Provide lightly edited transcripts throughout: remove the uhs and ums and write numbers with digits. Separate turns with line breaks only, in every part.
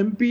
MP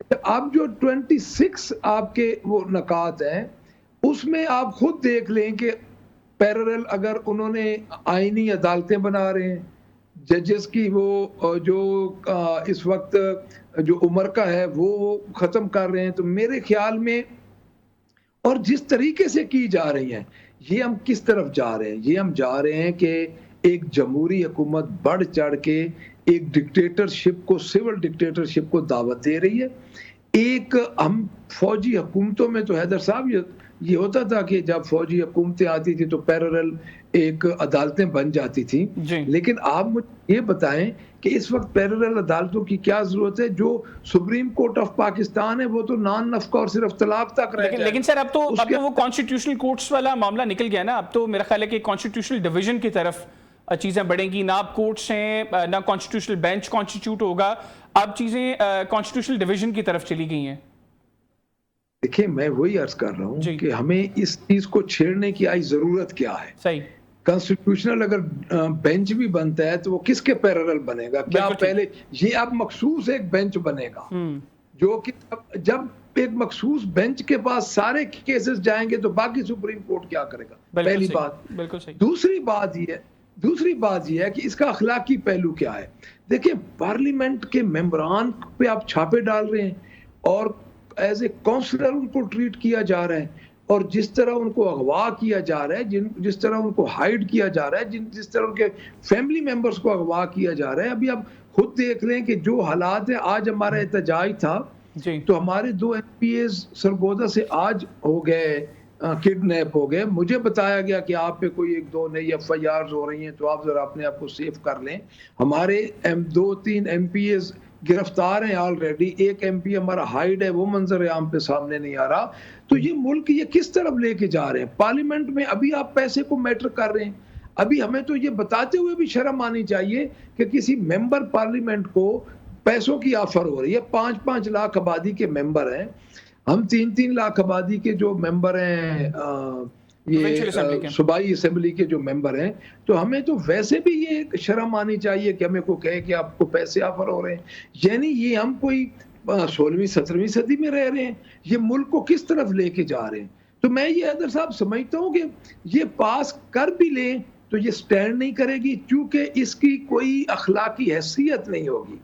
اب جو 26 آپ کے وہ نکات ہیں اس میں آپ خود دیکھ لیں کہ پیرل اگر انہوں نے آئینی عدالتیں بنا رہے ہیں، ججز کی وہ جو اس وقت جو عمر کا ہے وہ ختم کر رہے ہیں، تو میرے خیال میں اور جس طریقے سے کی جا رہی ہیں یہ ہم کس طرف جا رہے ہیں؟ یہ ہم جا رہے ہیں کہ ایک جمہوری حکومت بڑھ چڑھ کے ایک ڈکٹیٹرشپ کو، سول ڈکٹیٹرشپ کو دعوت دے رہی ہے۔ ایک ہم فوجی حکومتوں میں تو حیدر صاحب یہ ہوتا تھا کہ جب فوجی حکومتیں آتی تھی تو پیرل ایک عدالتیں بن جاتی تھیں، لیکن آپ مجھے یہ بتائیں کہ اس وقت پیرل عدالتوں کی کیا ضرورت ہے؟ جو سپریم کورٹ آف پاکستان ہے وہ تو نان نفقہ اور صرف طلاق تک رہ جائے۔
لیکن سر اب تو وہ کانسٹیٹیوشنل کورٹس والا معاملہ نکل گیا نا، اب تو میرا خیال ہے کہ کانسٹیٹیوشنل ڈویژن کی طرف چیزیں بڑھیں گی، نہ اب کورٹس ہیں نہ کانسٹیٹیوشنل بینچ کانسٹیٹیوٹ ہوگا، اب چیزیں کانسٹیٹیوشنل ڈویژن کی طرف چلی گئی ہیں۔
دیکھیں میں وہی عرض کر رہا ہوں کہ ہمیں اس چیز کو چھیڑنے کی آئی ضرورت کیا ہے؟
صحیح،
کانسٹیٹیوشنل اگر بینچ بھی بنتا ہے تو وہ کس کے پیرل بنے گا؟ کیا پہلے یہ اب مخصوص ایک بینچ بنے گا جو کہ جب ایک مخصوص بینچ کے پاس سارے کیسز جائیں گے تو باقی سپریم کورٹ کیا کرے گا؟ پہلی بات۔
بالکل صحیح۔
دوسری بات یہ ہے کہ اس کا اخلاقی پہلو کیا ہے؟ دیکھیں پارلیمنٹ کے ممبران پہ آپ چھاپے ڈال رہے ہیں اور ایز اے کونسلر ان کو ٹریٹ کیا جا رہا ہے، اور جس طرح ان کو اغوا کیا جا رہا ہے، جس طرح ان کو ہائیڈ کیا جا رہا ہے، جس طرح ان کے فیملی ممبرز کو اغوا کیا جا رہا ہے۔ ابھی آپ خود دیکھ لیں کہ جو حالات ہیں، آج ہمارا احتجاج تھا تو ہمارے 2 MPAs سرگودا سے آج ہو گئے، کڈنیپ ہو گئے۔ مجھے بتایا گیا کہ آپ پہ کوئی 1-2 نئی FIRs ہو رہی ہیں تو آپ ذرا اپنے آپ کو سیف کر لیں۔ ہمارے 2-3 MPAs گرفتار ہیں آلریڈی، ایک MP ہمارا ہائیڈ ہے، وہ منظر عام پہ سامنے نہیں آ رہا۔ تو یہ ملک یہ کس طرف لے کے جا رہے ہیں؟ پارلیمنٹ میں ابھی آپ پیسے کو میٹر کر رہے ہیں۔ ابھی ہمیں تو یہ بتاتے ہوئے بھی شرم آنی چاہیے کہ کسی ممبر پارلیمنٹ کو پیسوں کی آفر ہو رہی ہے۔ 5-5 لاکھ آبادی کے ممبر ہیں، ہم 3-3 لاکھ آبادی کے جو ممبر ہیں، یہ صوبائی اسمبلی کے جو ممبر ہیں، تو ہمیں تو ویسے بھی یہ شرم آنی چاہیے کہ ہمیں کو کہے کہ آپ کو پیسے آفر ہو رہے ہیں۔ یعنی یہ ہم کوئی 16ویں-17ویں صدی میں رہ رہے ہیں؟ یہ ملک کو کس طرف لے کے جا رہے ہیں؟ تو میں یہ حیدر صاحب سمجھتا ہوں کہ یہ پاس کر بھی لیں تو یہ سٹینڈ نہیں کرے گی، کیونکہ اس کی کوئی اخلاقی حیثیت نہیں ہوگی۔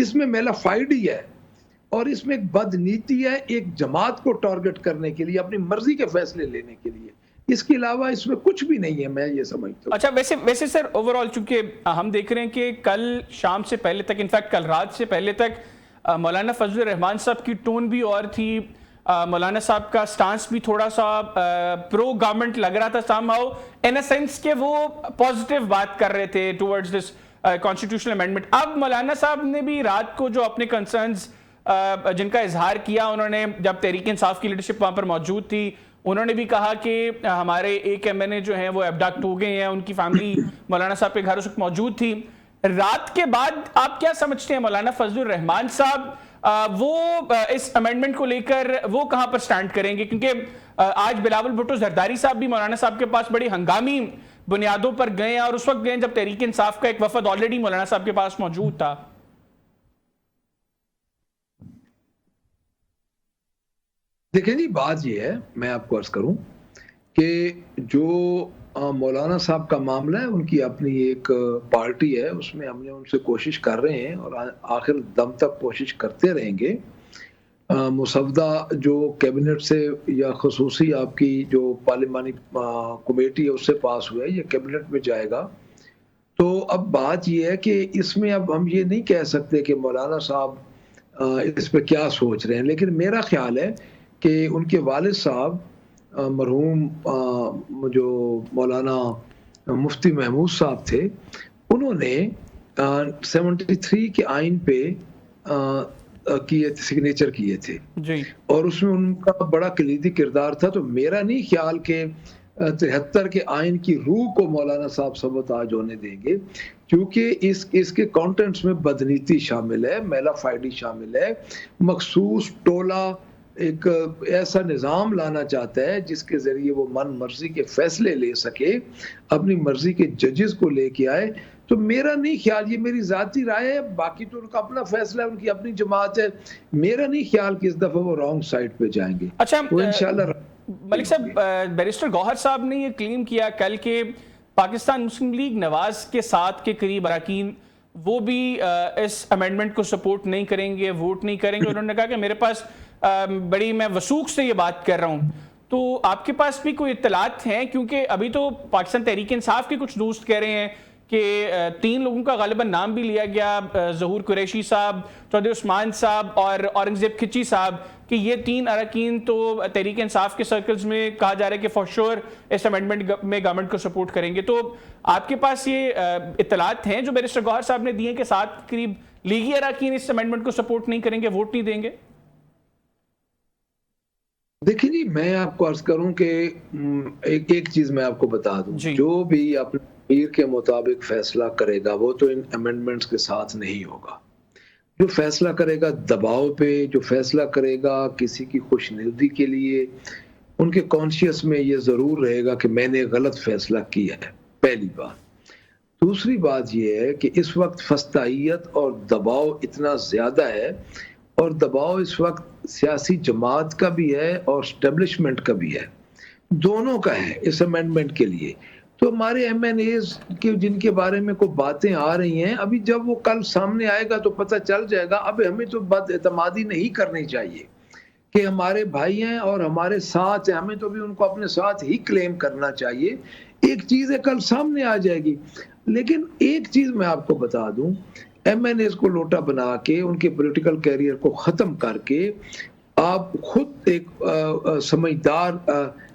اس میں میلا فائڈی ہے اور اس میں ایک بدنیتی ہے، ایک جماعت کو ٹارگٹ کرنے کے لیے، اپنی مرضی کے فیصلے لینے کے لیے۔ اس کے علاوہ اس میں کچھ بھی نہیں ہے، میں یہ سمجھتا ہوں۔
اچھا ویسے سر اوورآل چونکہ ہم دیکھ رہے ہیں کہ کل شام سے پہلے تک، انفیکٹ کل رات سے پہلے تک مولانا فضل الرحمان صاحب کی ٹون بھی اور تھی، مولانا صاحب کا سٹانس بھی تھوڑا سا پرو گورنمنٹ لگ رہا تھا سام ہاؤ، ان اے سینس کہ وہ پازیٹیو بات کر رہے تھے ٹورڈز دس کانسٹیٹیوشنل امینڈمنٹ۔ اب مولانا صاحب نے بھی رات کو جو اپنے کنسرنز جن کا اظہار کیا، انہوں نے جب تحریک انصاف کی لیڈرشپ وہاں پر موجود تھی، انہوں نے بھی کہا کہ ہمارے ایک MNA جو ہیں وہ ایبڈکٹ ہو گئے ہیں، ان کی فیملی مولانا صاحب کے گھر اس وقت موجود تھی۔ رات کے بعد آپ کیا سمجھتے ہیں مولانا فضل الرحمان صاحب وہ اس امینڈمنٹ کو لے کر وہ کہاں پر سٹینڈ کریں گے؟ کیونکہ آج بلاول بھٹو زرداری صاحب بھی مولانا صاحب کے پاس بڑی ہنگامی بنیادوں پر گئے ہیں، اور اس وقت گئے جب تحریک انصاف کا ایک وفد آلریڈی مولانا صاحب کے پاس موجود تھا۔
دیکھیں جی، بات یہ ہے، میں آپ کو عرض کروں کہ جو مولانا صاحب کا معاملہ ہے، ان کی اپنی ایک پارٹی ہے، اس میں ہم نے ان سے کوشش کر رہے ہیں اور آخر دم تک کوشش کرتے رہیں گے۔ مسودہ جو کیبنٹ سے یا خصوصی آپ کی جو پارلیمانی کمیٹی ہے اس سے پاس ہوا ہے، یہ کیبنٹ میں جائے گا۔ تو اب بات یہ ہے کہ اس میں اب ہم یہ نہیں کہہ سکتے کہ مولانا صاحب اس پہ کیا سوچ رہے ہیں، لیکن میرا خیال ہے کہ ان کے والد صاحب مرحوم جو مولانا مفتی محمود صاحب تھے، انہوں نے 73 کے آئین پہ سگنیچر کیے تھے اور اس میں ان کا بڑا کلیدی کردار تھا۔ تو میرا نہیں خیال کہ 73 کے آئین کی روح کو مولانا صاحب سبوتاج ہونے دیں گے، کیونکہ اس کے کانٹینٹس میں بدنیتی شامل ہے، میلا فائڈی شامل ہے، مخصوص ٹولہ ایک ایسا نظام لانا چاہتا ہے جس کے ذریعے وہ من مرضی کے فیصلے لے سکے, اپنی مرضی کے ججز کو لے کے آئے, تو میرا نہیں خیال, یہ میری ذاتی رائے ہے, باقی تو ان کا اپنا فیصلہ ہے, ان کی اپنی جماعت ہے, میرا نہیں خیال کہ اس دفعہ وہ رانگ سائڈ پہ جائیں گے.
اچھا
وہ انشاءاللہ.
ملک صاحب, بیرسٹر گوہر صاحب نے یہ کلیم کیا کل کہ پاکستان مسلم لیگ نواز کے ساتھ کے قریب اراکین وہ بھی اس امینڈمنٹ کو سپورٹ نہیں کریں گے, ووٹ نہیں کریں گے. انہوں نے کہا کہ میرے پاس بڑی میں وثوق سے یہ بات کر رہا ہوں. تو آپ کے پاس بھی کوئی اطلاعات ہیں؟ کیونکہ ابھی تو پاکستان تحریک انصاف کے کچھ دوست کہہ رہے ہیں کہ 3 لوگوں کا غالباً نام بھی لیا گیا, ظہور قریشی صاحب, چودھری عثمان صاحب اور اورنگزیب کھچی صاحب, کہ یہ 3 اراکین تو تحریک انصاف کے سرکلز میں کہا جا رہا ہے کہ فور شور اس امینڈمنٹ میں گورنمنٹ کو سپورٹ کریں گے. تو آپ کے پاس یہ اطلاعات ہیں جو بیرسٹر گوہر صاحب نے دیے کہ 7 قریب لیگی اراکین اس امینڈمنٹ کو سپورٹ نہیں کریں گے, ووٹ نہیں دیں گے؟
دیکھیں جی, میں آپ کو عرض کروں کہ ایک چیز میں آپ کو بتا دوں, جو بھی اپنے امیر کے مطابق فیصلہ کرے گا وہ تو ان امینڈمنٹس کے ساتھ نہیں ہوگا. جو فیصلہ کرے گا دباؤ پہ, جو فیصلہ کرے گا کسی کی خوش ندی کے لیے, ان کے کانشیس میں یہ ضرور رہے گا کہ میں نے غلط فیصلہ کیا ہے, پہلی بات. دوسری بات یہ ہے کہ اس وقت فسطائیت اور دباؤ اتنا زیادہ ہے, اور دباؤ اس وقت سیاسی جماعت کا بھی ہے اور اسٹیبلشمنٹ کا بھی ہے, دونوں کا ہے اس امینڈمنٹ کے لیے. تو ہمارے ایم این ایز کے جن کے بارے میں کوئی باتیں آ رہی ہیں, ابھی جب وہ کل سامنے آئے گا تو پتہ چل جائے گا. اب ہمیں تو بد اعتمادی نہیں کرنی چاہیے کہ ہمارے بھائی ہیں اور ہمارے ساتھ ہیں, ہمیں تو بھی ان کو اپنے ساتھ ہی کلیم کرنا چاہیے. ایک چیز ہے کل سامنے آ جائے گی, لیکن ایک چیز میں آپ کو بتا دوں, ایم این ایز کو لوٹا بنا کے ان کے پولیٹیکل کیریئر کو ختم کر کے آپ خود ایک سمجھدار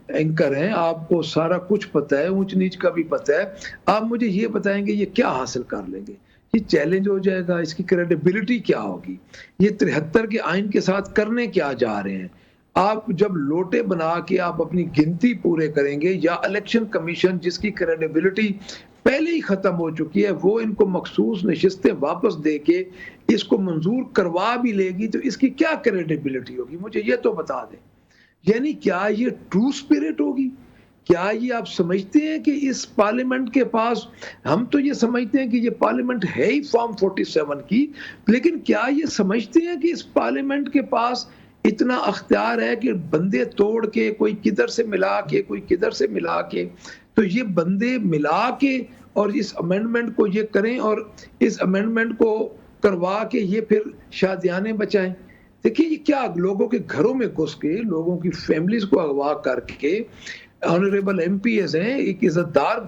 اینکر ہیں, آپ کو سارا کچھ پتہ ہے, اونچ نیچ کا بھی پتہ ہے. آپ مجھے یہ بتائیں گے یہ کیا حاصل کر لیں گے؟ یہ چیلنج ہو جائے گا, اس کی کریڈیبلٹی کیا ہوگی, یہ 73 کے آئین کے ساتھ کرنے کیا جا رہے ہیں. آپ جب لوٹے بنا کے آپ اپنی گنتی پورے کریں گے, یا الیکشن کمیشن جس کی کریڈیبلٹی پہلے ہی ختم ہو چکی ہے وہ ان کو مخصوص نشستیں واپس دے کے اس کو منظور کروا بھی لے گی, تو اس کی کیا کریڈیبلٹی ہوگی؟ مجھے یہ تو بتا دیں. یعنی کیا یہ ٹرو سپیرٹ ہوگی؟ کیا یہ آپ سمجھتے ہیں کہ اس پارلیمنٹ کے پاس, ہم تو یہ سمجھتے ہیں کہ یہ پارلیمنٹ ہے ہی فارم 47 کی, لیکن کیا یہ سمجھتے ہیں کہ اس پارلیمنٹ کے پاس اتنا اختیار ہے کہ بندے توڑ کے, کوئی کدھر سے ملا کے, کوئی کدھر سے ملا کے, تو یہ بندے ملا کے اور اس امینڈمنٹ کو یہ کریں اور اس امینڈمنٹ کو کروا کے یہ پھر شادیانے بچائیں؟ دیکھیں یہ کیا لوگوں کے گھروں میں گھس کے, لوگوں کی فیملیز کو اغوا کر کے, آنریبل ایم پی ایز ہیں, ایک عزت دار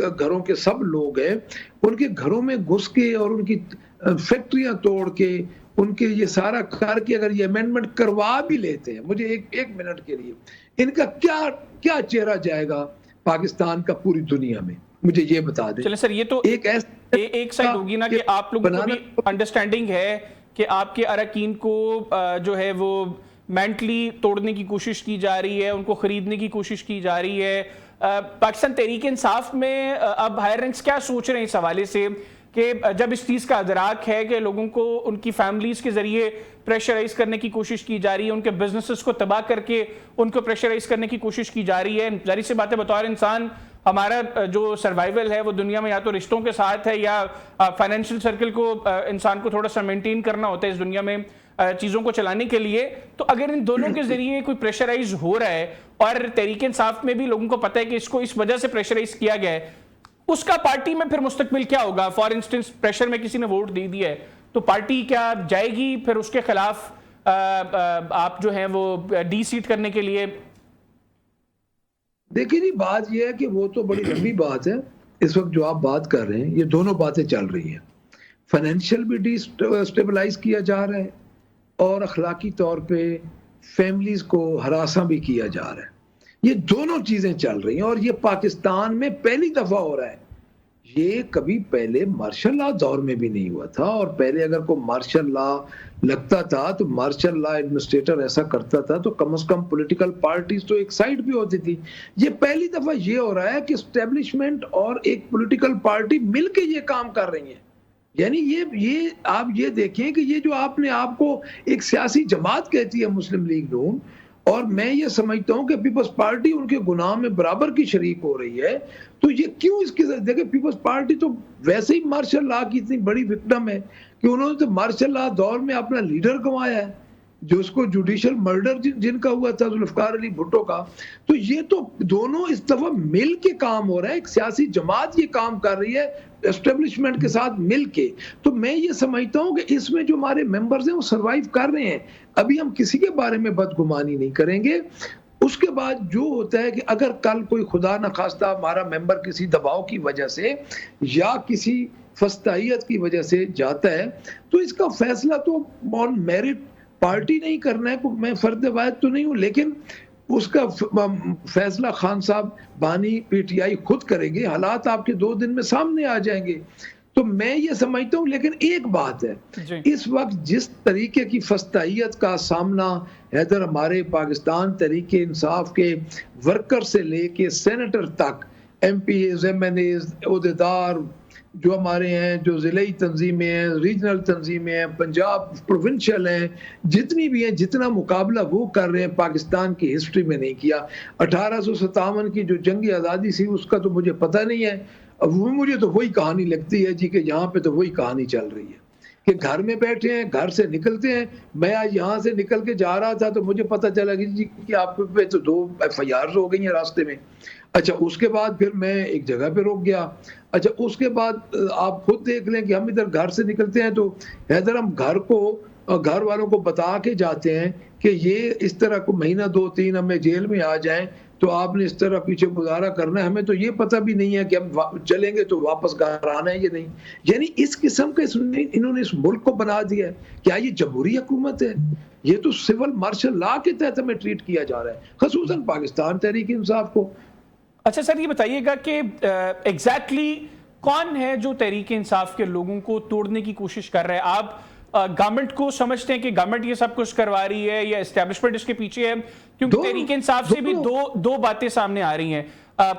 گھروں کے سب لوگ ہیں, ان کے گھروں میں گھس کے اور ان کی فیکٹریاں توڑ کے, ان کے یہ سارا کر کے اگر یہ امینڈمنٹ کروا بھی لیتے ہیں, مجھے ایک منٹ کے لیے ان کا کیا چہرہ جائے گا پاکستان کا پوری دنیا میں؟ مجھے یہ بتا دیں.
چلیں سر, یہ تو ایک سائڈ ہوگی نا کہ آپ لوگوں کو بھی انڈرسٹینڈنگ ہے کہ آپ کے اراکین کو جو ہے وہ مینٹلی توڑنے کی کوشش کی جا رہی ہے, ان کو خریدنے کی کوشش کی جا رہی ہے. پاکستان تحریک انصاف میں اب ہائر رینکس کیا سوچ رہے ہیں اس حوالے سے کہ جب اس چیز کا ادراک ہے کہ لوگوں کو ان کی فیملیز کے ذریعے پریشرائز کرنے کی کوشش کی جا رہی ہے, ان کے بزنسز کو تباہ کر کے ان کو پریشرائز کرنے کی کوشش کی جا رہی ہے, ظاہر سی بات ہے بطور انسان ہمارا جو سروائیول ہے وہ دنیا میں یا تو رشتوں کے ساتھ ہے یا فائنینشیل سرکل کو انسان کو تھوڑا سا مینٹین کرنا ہوتا ہے اس دنیا میں چیزوں کو چلانے کے لیے. تو اگر ان دونوں کے ذریعے کوئی پریشرائز ہو رہا ہے اور تحریک انصاف میں بھی لوگوں کو پتہ ہے کہ اس کو اس وجہ سے پریشرائز کیا گیا ہے, اس کا پارٹی میں پھر مستقبل کیا ہوگا؟ فار انسٹنس پریشر میں کسی نے ووٹ دے دیا ہے تو پارٹی کیا جائے گی پھر اس کے خلاف آپ جو ہیں وہ ڈی سیٹ کرنے کے لیے؟
دیکھیں جی, بات یہ ہے کہ وہ تو بڑی لمبی بات ہے. اس وقت جو آپ بات کر رہے ہیں یہ دونوں باتیں چل رہی ہیں. فائنینشیل بھی ڈی اسٹیبلائز کیا جا رہا ہے اور اخلاقی طور پہ فیملیز کو ہراساں بھی کیا جا رہا ہے. یہ دونوں چیزیں چل رہی ہیں اور یہ پاکستان میں پہلی دفعہ ہو رہا ہے. یہ کبھی پہلے مارشل لا دور میں بھی نہیں ہوا تھا, اور پہلے اگر کوئی مارشل لا لگتا تھا تو مارشل لا ایڈمنسٹریٹر ایسا کرتا تھا تو کم از کم پولیٹیکل پارٹیز تو ایک سائیڈ بھی ہوتی تھی. یہ پہلی دفعہ یہ ہو رہا ہے کہ اسٹیبلشمنٹ اور ایک پولیٹیکل پارٹی مل کے یہ کام کر رہی ہیں. یعنی یہ آپ یہ دیکھیں کہ یہ جو آپ نے آپ کو ایک سیاسی جماعت کہتی ہے مسلم لیگ نون، اور میں یہ سمجھتا ہوں کہ پیپلز پارٹی ان کے گناہ میں برابر کی شریک ہو رہی ہے، تو یہ کیوں اس کی دیکھیں پیپلز پارٹی تو ویسے ہی مارشل لا کی اتنی بڑی وکٹم ہے کہ انہوں نے تو مارشل لا دور میں اپنا لیڈر گنوایا ہے، جو اس کو جوڈیشل مرڈر جن کا ہوا تھا ذوالفقار علی بھٹو کا. تو یہ تو دونوں اس دفعہ مل کے کام ہو رہا ہے، ایک سیاسی جماعت یہ کام کر رہی ہے اسٹیبلشمنٹ کے ساتھ مل کے. تو میں یہ سمجھتا ہوں کہ اس میں جو ہمارے ممبرز ہیں وہ سروائیو کر رہے ہیں. ابھی ہم کسی کے بارے میں بدگمانی نہیں کریں گے. اس کے بعد جو ہوتا ہے کہ اگر کل کوئی خدا نخواستہ ہمارا ممبر کسی دباؤ کی وجہ سے یا کسی فستائیت کی وجہ سے جاتا ہے تو اس کا فیصلہ تو آن میرٹ پارٹی نہیں کرنا ہے. میں فرد واحد تو نہیں ہوں، لیکن اس کا فیصلہ خان صاحب بانی پی ٹی آئی خود کریں گے. حالات آپ کے 2 دن میں سامنے آ جائیں گے. تو میں یہ سمجھتا ہوں، لیکن ایک بات ہے اس وقت جس طریقے کی فستائیت کا سامنا حیدر ہمارے پاکستان تحریک انصاف کے ورکر سے لے کے سینیٹر تک، MPs, MNAs, عہدیدار جو ہمارے ہیں، جو ضلعی تنظیمیں ہیں، ریجنل تنظیمیں ہیں، پنجاب پروونشل ہیں، جتنی بھی ہیں، جتنا مقابلہ وہ کر رہے ہیں پاکستان کی ہسٹری میں نہیں کیا. 1857 کی جو جنگ آزادی سی اس کا تو مجھے پتہ نہیں ہے. وہ مجھے تو وہی کہانی لگتی ہے جی کہ یہاں پہ تو وہی کہانی چل رہی ہے کہ گھر میں بیٹھے ہیں، گھر سے نکلتے ہیں. میں آج یہاں سے نکل کے جا رہا تھا تو مجھے پتہ چلا جی کہ آپ پہ تو 2 FIRs ہو گئی ہیں راستے میں. اچھا اس کے بعد پھر میں ایک جگہ پہ رک گیا. اچھا اس کے بعد آپ خود دیکھ لیں کہ ہم ادھر گھر سے نکلتے ہیں تو حیدر ہم گھر والوں کو بتا کے جاتے ہیں کہ یہ اس طرح کو مہینہ 2-3 ہمیں جیل میں آ جائیں تو آپ نے اس طرح پیچھے گزارا کرنا ہے. ہمیں تو یہ پتہ بھی نہیں ہے کہ ہم چلیں گے تو واپس گھر آنا ہے یا نہیں. یعنی اس قسم کا انہوں نے اس ملک کو بنا دیا ہے. کیا یہ جمہوری حکومت ہے؟ یہ تو سول مارشل لا کے تحت ہمیں ٹریٹ کیا جا رہا ہے، خصوصاً پاکستان تحریک انصاف کو.
اچھا سر یہ بتائیے گا کہ ایگزیکٹلی کون ہے جو تحریک انصاف کے لوگوں کو توڑنے کی کوشش کر رہے ہیں؟ آپ گورنمنٹ کو سمجھتے ہیں کہ گورنمنٹ یہ سب کچھ کروا رہی ہے یا اسٹیبلشمنٹ اس کے پیچھے ہے؟ کیونکہ تحریک انصاف سے بھی دو باتیں سامنے آ رہی ہیں.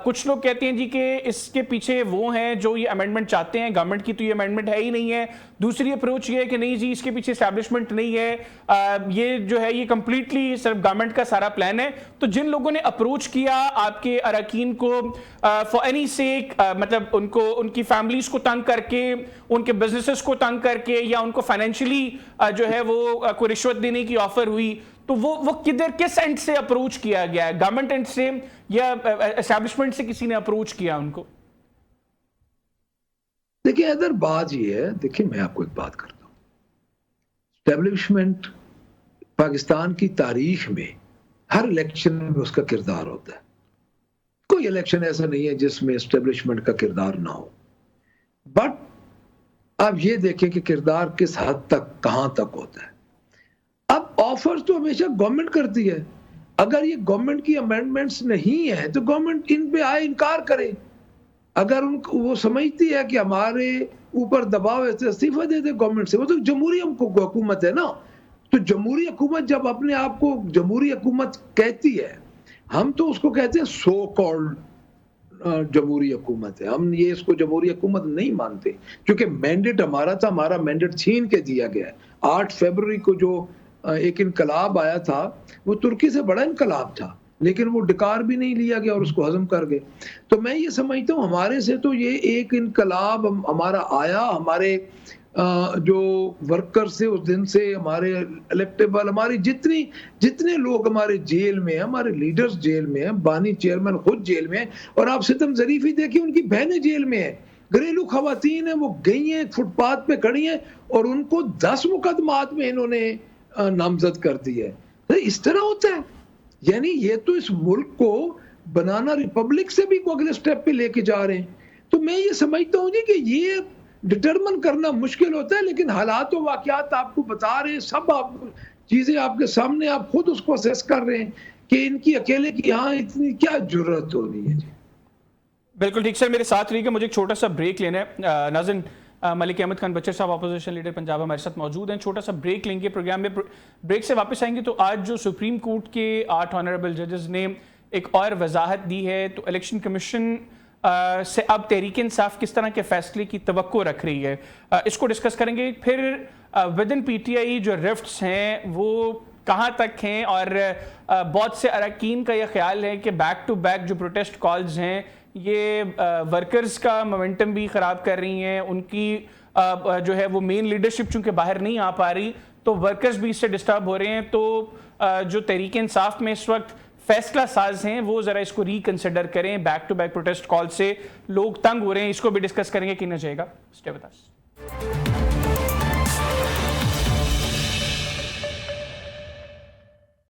کچھ لوگ کہتے ہیں جی کہ اس کے پیچھے وہ ہیں جو یہ امینڈمنٹ چاہتے ہیں، گورنمنٹ کی تو یہ امینڈمنٹ ہے ہی نہیں ہے. دوسری اپروچ یہ ہے کہ نہیں جی اس کے پیچھے اسٹیبلشمنٹ نہیں ہے، یہ جو ہے یہ کمپلیٹلی صرف گورنمنٹ کا سارا پلان ہے. تو جن لوگوں نے اپروچ کیا آپ کے اراکین کو فار اینی سیک، مطلب ان کی فیملیز کو تنگ کر کے، ان کے بزنسز کو تنگ کر کے، یا ان کو فائنینشلی جو ہے وہ کوئی رشوت دینے کی آفر ہوئی، تو وہ کس اینڈ سے اپروچ کیا گیا ہے؟ گورنمنٹ اینڈ سے یا اسٹیبلشمنٹ سے کسی نے اپروچ کیا ان کو؟
دیکھیں ادھر بات یہ ہے، دیکھیں میں آپ کو ایک بات کرتا ہوں. اسٹیبلشمنٹ پاکستان کی تاریخ میں ہر الیکشن میں اس کا کردار ہوتا ہے. کوئی الیکشن ایسا نہیں ہے جس میں اسٹیبلشمنٹ کا کردار نہ ہو. بٹ آپ یہ دیکھیں کہ کردار کس حد تک کہاں تک ہوتا ہے. اب آفر تو ہمیشہ گورنمنٹ کرتی ہے. اگر یہ گورنمنٹ کی امینڈمنٹس نہیں ہیں تو گورنمنٹ ان پہ آئے انکار کرے. اگر وہ سمجھتی ہے کہ ہمارے اوپر دباؤ ہے تو استعفیٰ دے دے گورنمنٹ سے. وہ تو جمہوری حکومت ہے نا. تو جمہوری حکومت جب اپنے آپ کو جمہوری حکومت کہتی ہے، ہم تو اس کو کہتے ہیں سو کالڈ جمہوری حکومت ہے. ہم یہ اس کو جمہوری حکومت نہیں مانتے کیونکہ مینڈیٹ ہمارا تھا، ہمارا مینڈیٹ چھین کے دیا گیا ہے. 8 فروری کو جو ایک انقلاب آیا تھا وہ ترکی سے بڑا انقلاب تھا، لیکن وہ ڈکار بھی نہیں لیا گیا اور اس کو ہضم کر گئے. تو میں یہ سمجھتا ہوں ہمارے سے تو یہ ایک انقلاب ہمارا آیا، ہمارے جو ورکر سے اس دن سے ہمارے الیکٹیبل، ہماری جتنے لوگ ہمارے جیل میں ہیں، ہمارے لیڈرز جیل میں ہیں، بانی چیئرمین خود جیل میں ہیں، اور آپ ستم ظریفی دیکھیں ان کی بہنیں جیل میں ہیں، گھریلو خواتین ہیں، وہ گئی ہیں فٹ پاتھ پہ کھڑی ہیں اور ان کو 10 مقدمات میں انہوں نے نامزد کر دی ہے. اس طرح ہوتا ہے. یعنی یہ تو اس ملک کو بنانا ریپبلک سے بھی اگلے سٹیپ پہ لے کے جا رہے ہیں. تو میں یہ سمجھتا ہوں جی کہ یہ ڈٹرمن کرنا مشکل ہوتا ہے، لیکن حالات و واقعات آپ کو بتا رہے ہیں، سب چیزیں آپ کے سامنے، آپ خود اس کو اسیس کر رہے ہیں کہ ان کی اکیلے کی یہاں اتنی کیا جرت ہو رہی ہے. جی
بالکل ٹھیک سر، میرے ساتھ رہیے گا، مجھے ایک چھوٹا سا بریک لینا ہے. ناظرین، ملک احمد خان بچر صاحب اپوزیشن لیڈر پنجاب ہمارے ساتھ موجود ہیں. چھوٹا سا بریک لیں گے پروگرام میں. بریک سے واپس آئیں گے تو آج جو سپریم کورٹ کے 8 آنریبل ججز نے ایک اور وضاحت دی ہے، تو الیکشن کمیشن سے اب تحریک انصاف کس طرح کے فیصلے کی توقع رکھ رہی ہے، اس کو ڈسکس کریں گے. پھر ودن پی ٹی آئی جو رفٹس ہیں وہ کہاں تک ہیں، اور بہت سے اراکین کا یہ خیال ہے کہ بیک ٹو بیک جو پروٹیسٹ کالز ہیں یہ ورکرز کا مومنٹم بھی خراب کر رہی ہیں. ان کی جو ہے وہ مین لیڈرشپ چونکہ باہر نہیں آ پا رہی تو ورکرز بھی اس سے ڈسٹرب ہو رہے ہیں. تو جو تحریک انصاف میں اس وقت فیصلہ ساز ہیں وہ ذرا اس کو ریکنسیڈر کریں. بیک ٹو بیک پروٹیسٹ کال سے لوگ تنگ ہو رہے ہیں، اس کو بھی ڈسکس کریں گے. کہنا چاہیے گا اسٹے وتھ اس.